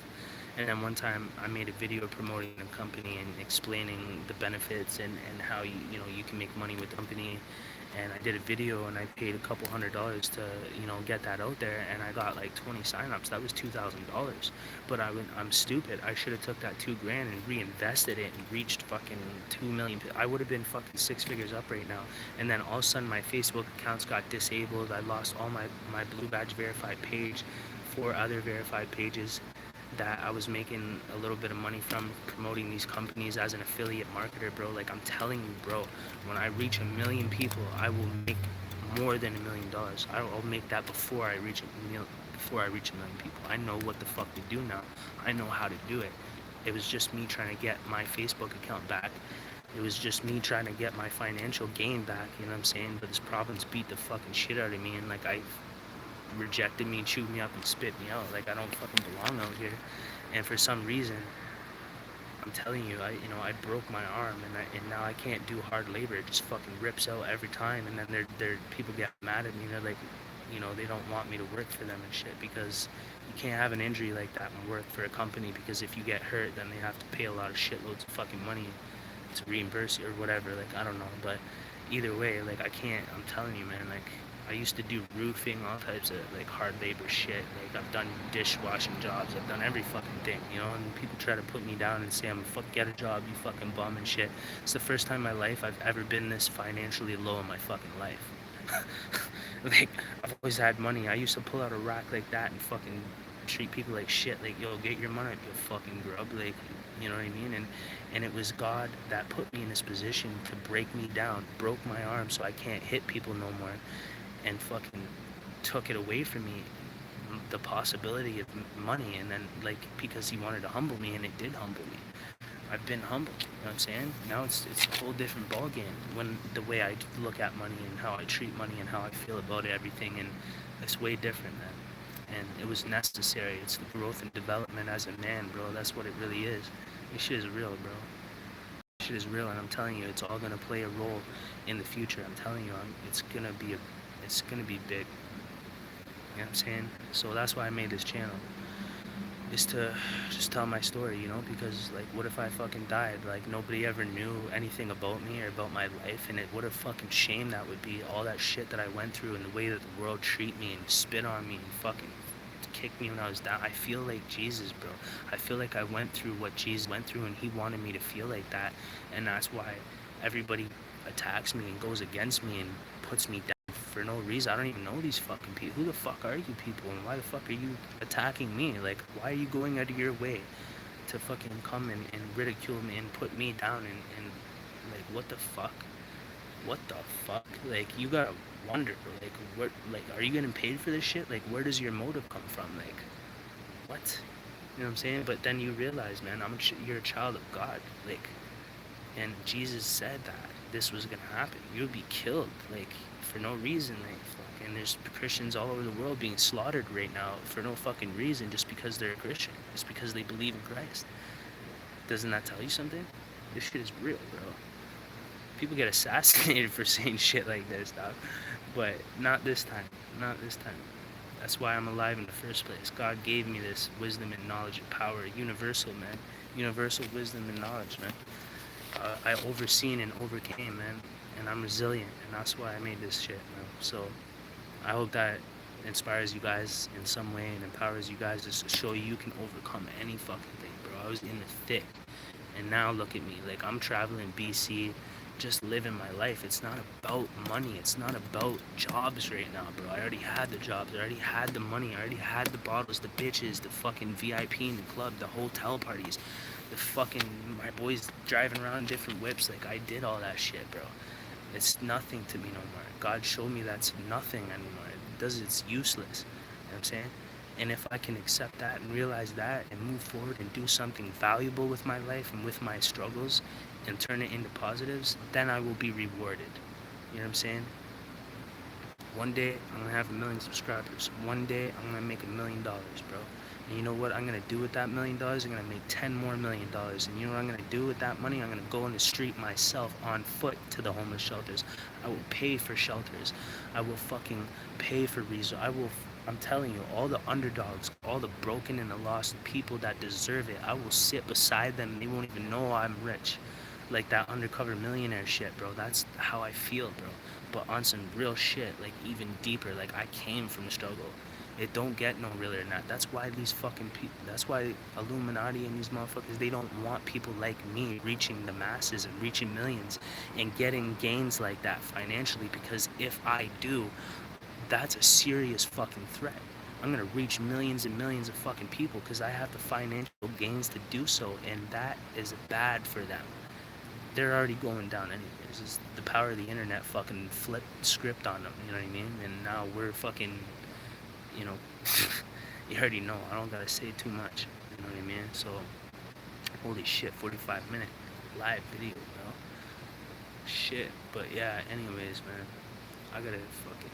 And then one time I made a video promoting the company and explaining the benefits and how you can make money with the company. And I did a video and I paid a couple $100 to get that out there, and I got like 20 signups. That was $2,000. But I'm stupid. I should have took that $2,000 and reinvested it and reached fucking 2 million. I would have been fucking 6 figures up right now. And then all of a sudden my Facebook accounts got disabled. I lost all my blue badge verified page, 4 other verified pages that I was making a little bit of money from promoting these companies as an affiliate marketer, bro. Like, I'm telling you, bro, when I reach 1 million people, I will make more than $1 million. I'll make that before I reach a million people. I know what the fuck to do now. I know how to do it. It was just me trying to get my Facebook account back. It was just me trying to get my financial gain back, you know what I'm saying? But this province beat the fucking shit out of me, and like, I rejected me, chewed me up, and spit me out. Like, I don't fucking belong out here. And for some reason, I'm telling you, I broke my arm, and now I can't do hard labor. It just fucking rips out every time. And then people get mad at me. They're like, they don't want me to work for them and shit, because you can't have an injury like that and work for a company, because if you get hurt, then they have to pay a lot of shitloads of fucking money to reimburse you or whatever. Like, I don't know, but either way, like, I can't. I'm telling you, man, like, I used to do roofing, all types of like hard labor shit. Like, I've done dishwashing jobs, I've done every fucking thing, and people try to put me down and say I'm get a job, you fucking bum and shit. It's the first time in my life I've ever been this financially low in my fucking life. Like, I've always had money. I used to pull out a rack like that and fucking treat people like shit. Like, yo, get your money, you fucking grub. Like, you know what I mean? And it was God that put me in this position to break me down, broke my arm so I can't hit people no more, and fucking took it away from me, the possibility of money. And then, like, because he wanted to humble me, and it did humble me. I've been humbled, you know what I'm saying? Now it's a whole different ballgame when the way I look at money and how I treat money and how I feel about everything, and it's way different, man. And it was necessary. It's the growth and development as a man, bro. That's what it really is. This shit is real, bro. This shit is real, and I'm telling you, it's all gonna play a role in the future. I'm telling you, it's gonna be big. You know what I'm saying? So that's why I made this channel, is to just tell my story, because, like, what if I fucking died? Like, nobody ever knew anything about me or about my life, and what a fucking shame that would be. All that shit that I went through, and the way that the world treat me and spit on me and fucking kicked me when I was down. I feel like Jesus, bro. I feel like I went through what Jesus went through, and he wanted me to feel like that. And that's why everybody attacks me and goes against me and puts me down for no reason. I don't even know these fucking people. Who the fuck are you people, and why the fuck are you attacking me? Like, why are you going out of your way to fucking come and ridicule me and put me down, and like, what the fuck? What the fuck? Like, you gotta wonder, like, what, like, are you getting paid for this shit? Like, where does your motive come from? Like, what? You know what I'm saying? But then you realize, man, you're a child of God, like, and Jesus said that this was gonna happen. You'll be killed, like, for no reason. Like, fuck. And there's Christians all over the world being slaughtered right now for no fucking reason, just because they're a Christian, just because they believe in Christ. Doesn't that tell you something? This shit is real, bro. People get assassinated for saying shit like this, dog. But not this time. Not this time. That's why I'm alive in the first place. God gave me this wisdom and knowledge and power. Universal, man. Universal wisdom and knowledge, man. I overseen and overcame, man. And I'm resilient. And that's why I made this shit, man. So I hope that inspires you guys in some way and empowers you guys to show you can overcome any fucking thing, bro. I was in the thick. And now look at me. Like, I'm traveling BC, just living my life. It's not about money. It's not about jobs right now, bro. I already had the jobs. I already had the money. I already had the bottles, the bitches, the fucking VIP in the club, the hotel parties, the fucking, my boys driving around in different whips. Like, I did all that shit, bro. It's nothing to me no more. God showed me that's nothing anymore. It's useless. You know what I'm saying? And if I can accept that and realize that and move forward and do something valuable with my life and with my struggles and turn it into positives, then I will be rewarded. You know what I'm saying? One day, I'm going to have 1 million subscribers. One day, I'm going to make $1 million, bro. And you know what I'm gonna do with that $1 million? I'm gonna make 10 more $1 million. And you know what I'm gonna do with that money? I'm gonna go in the street myself on foot to the homeless shelters. I will pay for shelters. I will fucking pay for I'm telling you, all the underdogs, all the broken and the lost people that deserve it, I will sit beside them. They won't even know I'm rich. Like that undercover millionaire shit, bro. That's how I feel, bro. But on some real shit, like even deeper, like I came from the struggle. It don't get no realer than that. That's why these fucking people, that's why Illuminati and these motherfuckers, they don't want people like me reaching the masses and reaching millions and getting gains like that financially, because if I do, that's a serious fucking threat. I'm gonna reach millions and millions of fucking people because I have the financial gains to do so, and that is bad for them. They're already going down anyways. It's the power of the internet fucking flipped script on them, you know what I mean? And now we're fucking, you know, you already know. I don't gotta say too much, you know what I mean? So, holy shit, 45-minute live video, bro. Shit, but yeah, anyways, man, I gotta fucking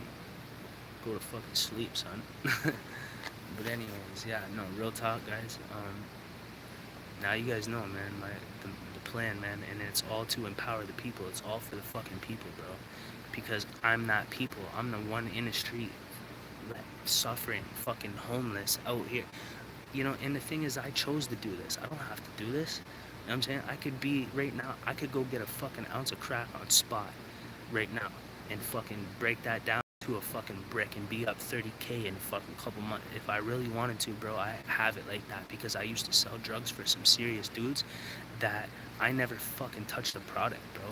go to fucking sleep, son. But anyways, yeah, no, real talk, guys. Now you guys know, man, the plan, man, and it's all to empower the people. It's all for the fucking people, bro. Because I'm not people. I'm the one in the street, like, suffering, fucking homeless out here. You know, and the thing is, I chose to do this. I don't have to do this. You know what I'm saying? I could be, right now, I could go get a fucking ounce of crack on spot right now and fucking break that down to a fucking brick and be up 30K in a fucking couple months. If I really wanted to, bro, I have it like that because I used to sell drugs for some serious dudes that I never fucking touched the product, bro.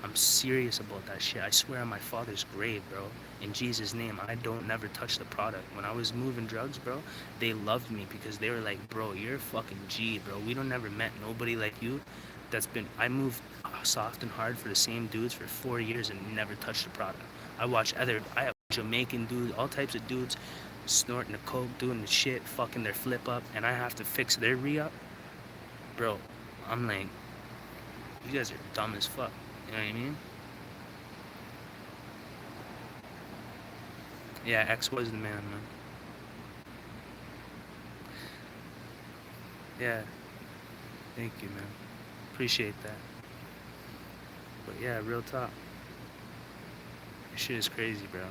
I'm serious about that shit. I swear on my father's grave, bro. In Jesus' name, I don't never touch the product. When I was moving drugs, bro, they loved me because they were like, bro, you're a fucking G, bro. We don't never met nobody like you. I moved soft and hard for the same dudes for 4 years and never touched the product. I have Jamaican dudes, all types of dudes snorting the coke, doing the shit, fucking their flip up, and I have to fix their re-up. Bro, I'm like, you guys are dumb as fuck. You know what I mean? Yeah, X was the man, man. Yeah, thank you, man. Appreciate that. But yeah, real talk. This shit is crazy, bro.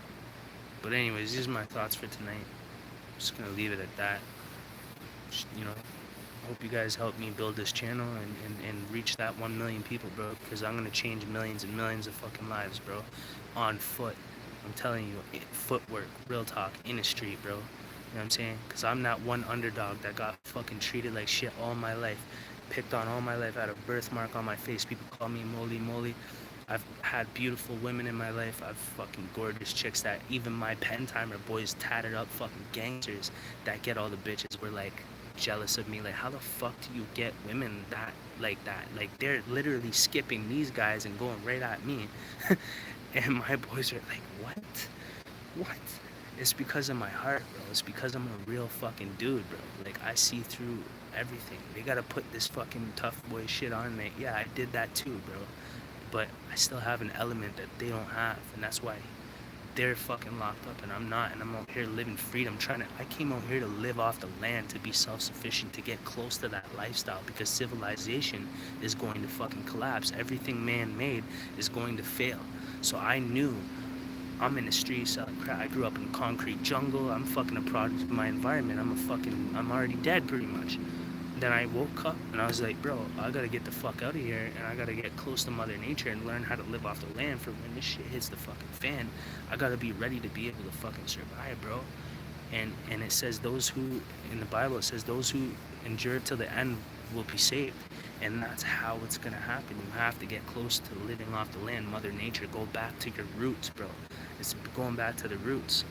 But anyways, these are my thoughts for tonight. I'm just gonna leave it at that. Just, you know, hope you guys help me build this channel and reach that 1 million people, bro. Because I'm gonna change millions and millions of fucking lives, bro. On foot. I'm telling you, footwork, real talk, in the street, bro. You know what I'm saying? Because I'm that one underdog that got fucking treated like shit all my life. Picked on all my life. I had a birthmark on my face. People call me Moly Moly. I've had beautiful women in my life. I've fucking gorgeous chicks that even my pen timer boys, tatted up fucking gangsters that get all the bitches were like jealous of me. Like, how the fuck do you get women that like that? Like, they're literally skipping these guys and going right at me. And my boys are like, what? What? It's because of my heart, bro. It's because I'm a real fucking dude, bro. Like, I see through everything. They gotta put this fucking tough boy shit on me. Yeah, I did that too, bro. But I still have an element that they don't have, and that's why they're fucking locked up and I'm not, and I'm out here living freedom. I came out here to live off the land, to be self-sufficient, to get close to that lifestyle, because civilization is going to fucking collapse. Everything man-made is going to fail. So I knew, I'm in the streets selling crack. I grew up in concrete jungle. I'm fucking a product of my environment. I'm already dead pretty much. Then I woke up and I was like, bro, I gotta get the fuck out of here and I gotta get close to Mother Nature and learn how to live off the land for when this shit hits the fucking fan. I gotta be ready to be able to fucking survive, bro. And it says those who, in the Bible, it says those who endure till the end will be saved. And that's how it's gonna happen. You have to get close to living off the land, Mother Nature. Go back to your roots, bro. It's going back to the roots.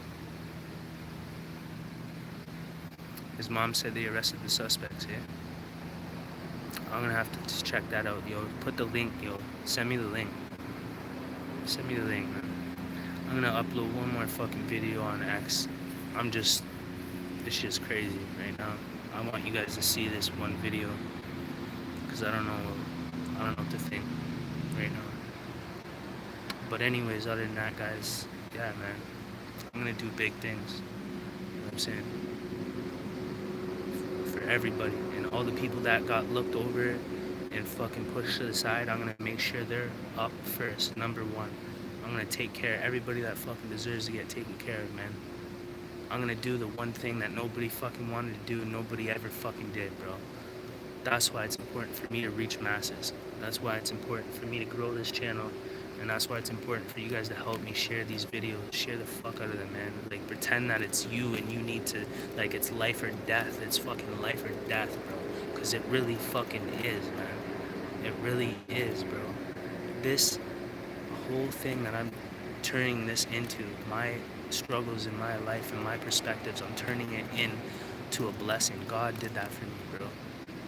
His mom said they arrested the suspects, yeah? I'm gonna have to just check that out, yo. Put the link, yo. Send me the link. Send me the link, man. I'm gonna upload one more fucking video on X. This shit's crazy right now. I want you guys to see this one video, because I don't know what to think right now. But anyways, other than that, guys, yeah, man, I'm gonna do big things. You know what I'm saying? for everybody. And all the people that got looked over and fucking pushed to the side, I'm gonna make sure they're up first, number one. I'm gonna take care of everybody that fucking deserves to get taken care of, man. I'm gonna do the one thing that nobody fucking wanted to do and nobody ever fucking did, bro. That's why it's important for me to reach masses. That's why it's important for me to grow this channel. And that's why it's important for you guys to help me share these videos. Share the fuck out of them, man. Like, pretend that it's you and you need to, like, it's life or death. It's fucking life or death, bro. Because it really fucking is, man. It really is, bro. This whole thing that I'm turning this into, my struggles in my life and my perspectives, I'm turning it into a blessing. God did that for me, bro.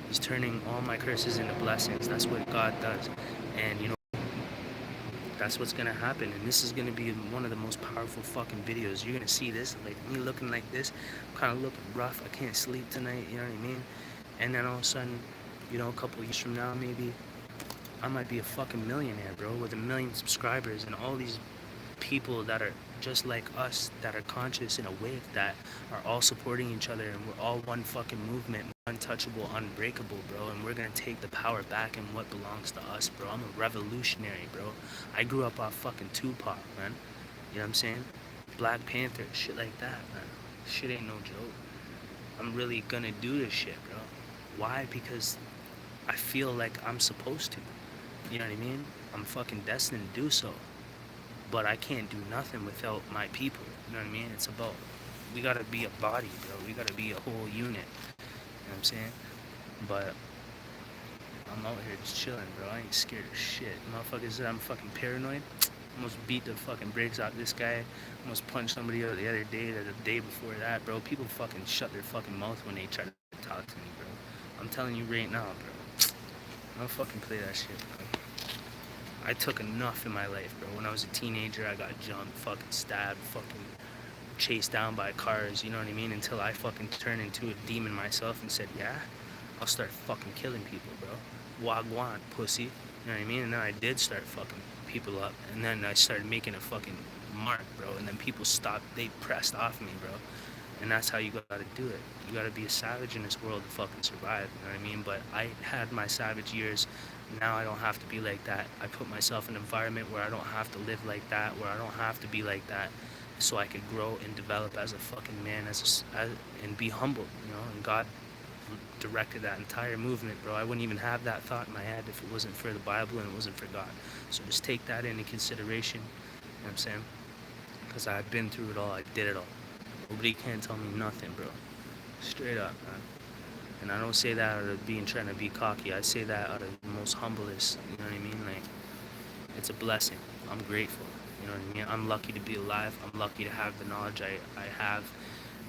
He's turning all my curses into blessings. That's what God does. And, you know, that's what's gonna happen. And this is gonna be one of the most powerful fucking videos. You're gonna see this, like me looking like this. I'm kind of looking rough. I can't sleep tonight, you know what I mean? And then all of a sudden, you know, a couple years from now, maybe, I might be a fucking millionaire, bro, with 1,000,000 subscribers and all these people that are just like us, that are conscious in a wave, that are all supporting each other, and we're all one fucking movement, untouchable, unbreakable, bro. And we're gonna take the power back and what belongs to us, bro. I'm a revolutionary, bro. I grew up off fucking Tupac, man. You know what I'm saying? Black Panther, shit like that, man. Shit ain't no joke. I'm really gonna do this shit, bro. Why? Because I feel like I'm supposed to. You know what I mean? I'm fucking destined to do so. But I can't do nothing without my people. You know what I mean? It's about, we gotta be a body, bro. We gotta be a whole unit. You know what I'm saying? But I'm out here just chilling, bro. I ain't scared of shit. Motherfuckers said I'm fucking paranoid. Almost beat the fucking brakes out this guy. Almost punched somebody out the other day, or the day before that, bro. People fucking shut their fucking mouth when they try to talk to me, bro. I'm telling you right now, bro. Don't fucking play that shit, bro. I took enough in my life, bro. When I was a teenager, I got jumped, fucking stabbed, fucking chased down by cars, you know what I mean? Until I fucking turned into a demon myself and said, yeah, I'll start fucking killing people, bro. Wagwan, pussy. You know what I mean? And then I did start fucking people up. And then I started making a fucking mark, bro. And then people stopped, they pressed off me, bro. And that's how you gotta do it. You gotta be a savage in this world to fucking survive, you know what I mean? But I had my savage years. Now I don't have to be like that. I put myself in an environment where I don't have to live like that, where I don't have to be like that, so I could grow and develop as a fucking man, and be humble, you know? And God directed that entire movement, bro. I wouldn't even have that thought in my head if it wasn't for the Bible and it wasn't for God. So just take that into consideration, you know what I'm saying? Because I've been through it all. I did it all. Nobody can tell me nothing, bro. Straight up, man. And I don't say that out of trying to be cocky. I say that out of the most humblest, you know what I mean? Like, it's a blessing. I'm grateful, you know what I mean? I'm lucky to be alive. I'm lucky to have the knowledge I have,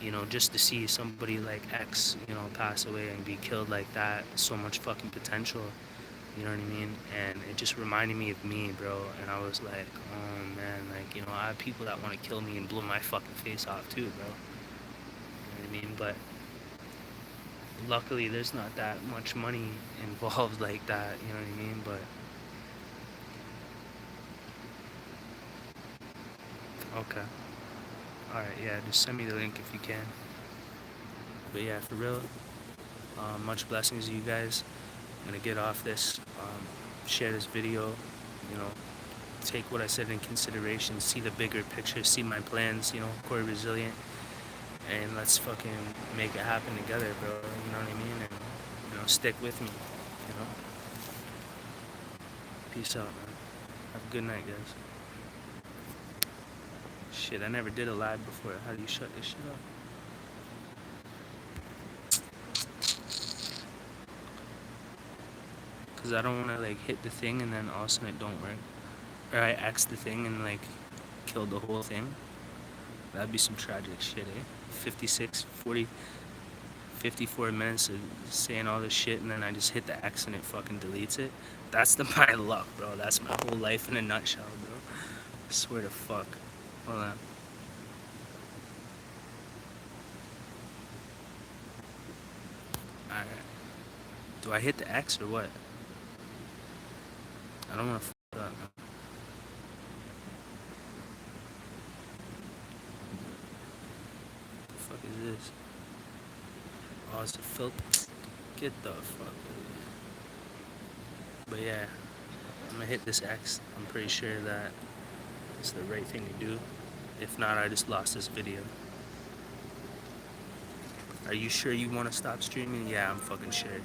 you know, just to see somebody like X, you know, pass away and be killed like that. So much fucking potential, you know what I mean? And it just reminded me of me, bro. And I was like, oh man, like, you know, I have people that want to kill me and blow my fucking face off too, bro. You know what I mean? But luckily there's not that much money involved like that, you know what I mean? But okay, alright, yeah, just send me the link if you can. But yeah, for real, much blessings to you guys. I'm gonna get off this, share this video, you know, take what I said in consideration, see the bigger picture, see my plans, you know, Cory Resilient, and let's fucking make it happen together, bro, you know what I mean? And, you know, stick with me, you know? Peace out, man. Have a good night, guys. Shit, I never did a live before. How do you shut this shit off? Because I don't want to, like, hit the thing and then all of a sudden it don't work. Or I X the thing and, like, kill the whole thing. That'd be some tragic shit, eh? 54 minutes of saying all this shit and then I just hit the X and it fucking deletes it. That's my luck, bro. That's my whole life in a nutshell, bro. I swear to fuck. Hold on. Alright. Do I hit the X or what? I don't want to fuck up, man. What the fuck is this? Oh, it's a filter. Get the fuck. But yeah, I'm gonna hit this X. I'm pretty sure that it's the right thing to do. If not, I just lost this video. Are you sure you want to stop streaming? Yeah, I'm fucking sure.